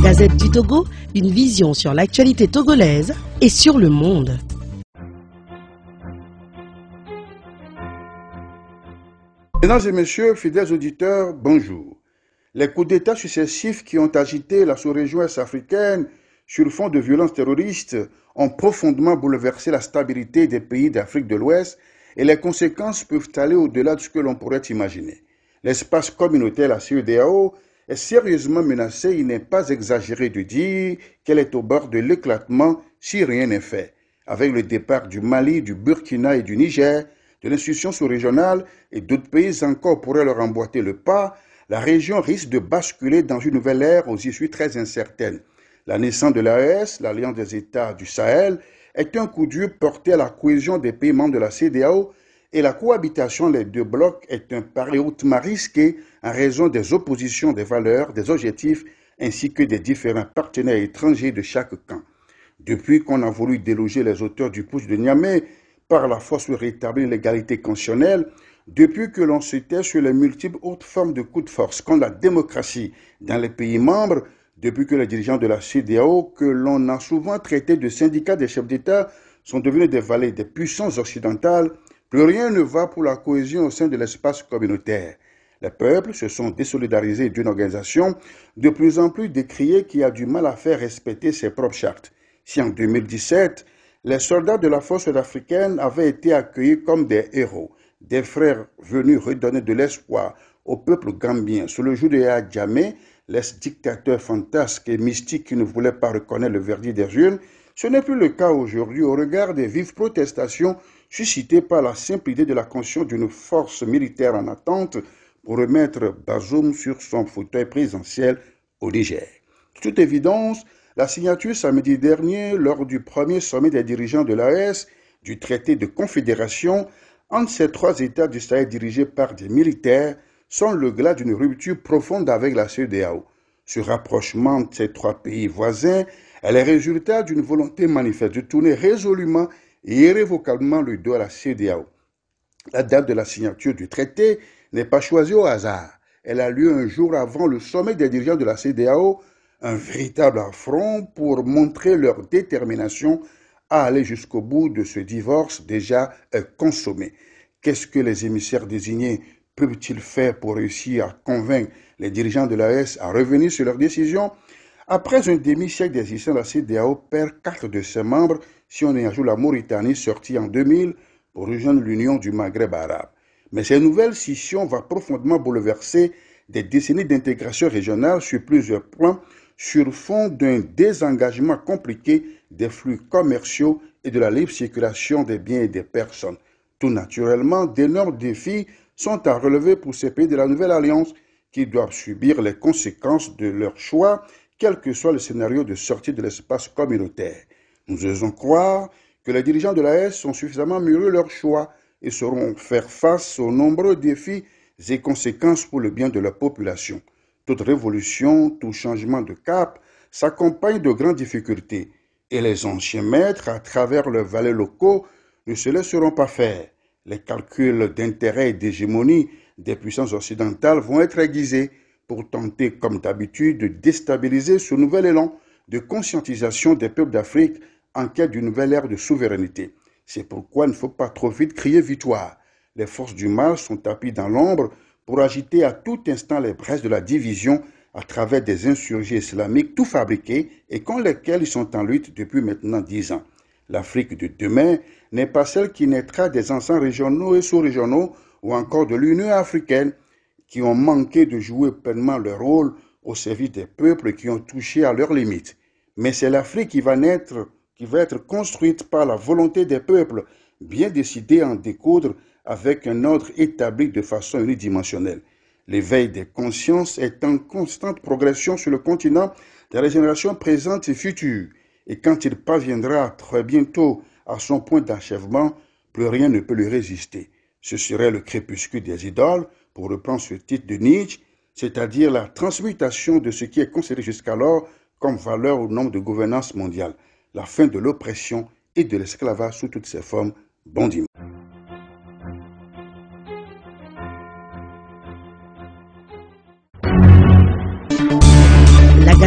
Gazette du Togo, une vision sur l'actualité togolaise et sur le monde. Mesdames et messieurs, fidèles auditeurs, bonjour. Les coups d'État successifs qui ont agité la sous-région est-africaine sur fond de violences terroristes ont profondément bouleversé la stabilité des pays d'Afrique de l'Ouest et les conséquences peuvent aller au-delà de ce que l'on pourrait imaginer. L'espace communautaire, la CEDEAO, est sérieusement menacée. Il n'est pas exagéré de dire qu'elle est au bord de l'éclatement si rien n'est fait. Avec le départ du Mali, du Burkina et du Niger, de l'institution sous-régionale et d'autres pays encore pourraient leur emboîter le pas, la région risque de basculer dans une nouvelle ère aux issues très incertaines. La naissance de l'AES, l'Alliance des États du Sahel, est un coup dur porté à la cohésion des pays membres de la CEDEAO et la cohabitation des deux blocs est un pari hautement risqué en raison des oppositions des valeurs, des objectifs ainsi que des différents partenaires étrangers de chaque camp. Depuis qu'on a voulu déloger les auteurs du putsch de Niamey par la force pour rétablir l'égalité constitutionnelle, depuis que l'on s'était sur les multiples autres formes de coups de force contre la démocratie dans les pays membres, depuis que les dirigeants de la CEDEAO, que l'on a souvent traités de syndicats des chefs d'État, sont devenus des valets des puissances occidentales, plus rien ne va pour la cohésion au sein de l'espace communautaire. Les peuples se sont désolidarisés d'une organisation de plus en plus décriée qui a du mal à faire respecter ses propres chartes. Si en 2017, les soldats de la force sud-africaine avaient été accueillis comme des héros, des frères venus redonner de l'espoir au peuple gambien sous le joug de Yahya Jammeh, l'ex-dictateur fantasque et mystique qui ne voulait pas reconnaître le verdict des urnes, ce n'est plus le cas aujourd'hui au regard des vives protestations suscitées par la simple idée de la construction d'une force militaire en attente pour remettre Bazoum sur son fauteuil présidentiel au Niger. De toute évidence, la signature samedi dernier, lors du premier sommet des dirigeants de l'AES, du traité de confédération entre ces trois États du Sahel dirigés par des militaires, sont le glas d'une rupture profonde avec la CEDEAO. Ce rapprochement de ces trois pays voisins est le résultat d'une volonté manifeste de tourner résolument et irrévocablement le dos à la CEDEAO. La date de la signature du traité n'est pas choisie au hasard. Elle a lieu un jour avant le sommet des dirigeants de la CEDEAO, un véritable affront pour montrer leur détermination à aller jusqu'au bout de ce divorce déjà consommé. Qu'est-ce que les émissaires désignés peuvent-ils faire pour réussir à convaincre les dirigeants de l'AES à revenir sur leurs décisions? Après un demi-siècle d'existence, la CEDEAO perd 4 de ses membres si on y ajoute la Mauritanie sortie en 2000 pour rejoindre l'Union du Maghreb arabe. Mais cette nouvelle scission va profondément bouleverser des décennies d'intégration régionale sur plusieurs plans, sur fond d'un désengagement compliqué des flux commerciaux et de la libre circulation des biens et des personnes. Tout naturellement, d'énormes défis sont à relever pour ces pays de la nouvelle alliance qui doivent subir les conséquences de leur choix, quel que soit le scénario de sortie de l'espace communautaire. Nous osons croire que les dirigeants de l'AES ont suffisamment mûri leur choix et sauront faire face aux nombreux défis et conséquences pour le bien de la population. Toute révolution, tout changement de cap s'accompagne de grandes difficultés et les anciens maîtres, à travers leurs valets locaux, ne se laisseront pas faire. Les calculs d'intérêt et d'hégémonie des puissances occidentales vont être aiguisés pour tenter, comme d'habitude, de déstabiliser ce nouvel élan de conscientisation des peuples d'Afrique en quête d'une nouvelle ère de souveraineté. C'est pourquoi il ne faut pas trop vite crier victoire. Les forces du mal sont tapis dans l'ombre pour agiter à tout instant les braises de la division à travers des insurgés islamiques tout fabriqués et contre lesquels ils sont en lutte depuis maintenant 10 ans. L'Afrique de demain n'est pas celle qui naîtra des ensembles régionaux et sous-régionaux ou encore de l'Union africaine qui ont manqué de jouer pleinement leur rôle au service des peuples qui ont touché à leurs limites. Mais c'est l'Afrique qui va être construite par la volonté des peuples, bien décidés à en découdre avec un ordre établi de façon unidimensionnelle. L'éveil des consciences est en constante progression sur le continent dans les générations présentes et futures. Et quand il parviendra très bientôt à son point d'achèvement, plus rien ne peut lui résister. Ce serait le crépuscule des idoles, pour reprendre ce titre de Nietzsche, c'est-à-dire la transmutation de ce qui est considéré jusqu'alors comme valeur au nom de gouvernance mondiale, la fin de l'oppression et de l'esclavage sous toutes ses formes. Bon dimanche.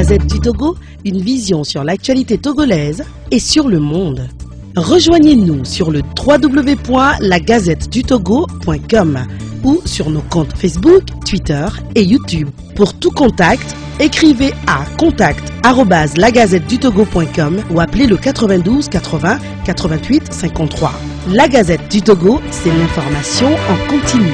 Gazette du Togo, une vision sur l'actualité togolaise et sur le monde. Rejoignez-nous sur le www.lagazettedutogo.com ou sur nos comptes Facebook, Twitter et YouTube. Pour tout contact, écrivez à contact@lagazettedutogo.com ou appelez le 92 80 88 53. La Gazette du Togo, c'est l'information en continu.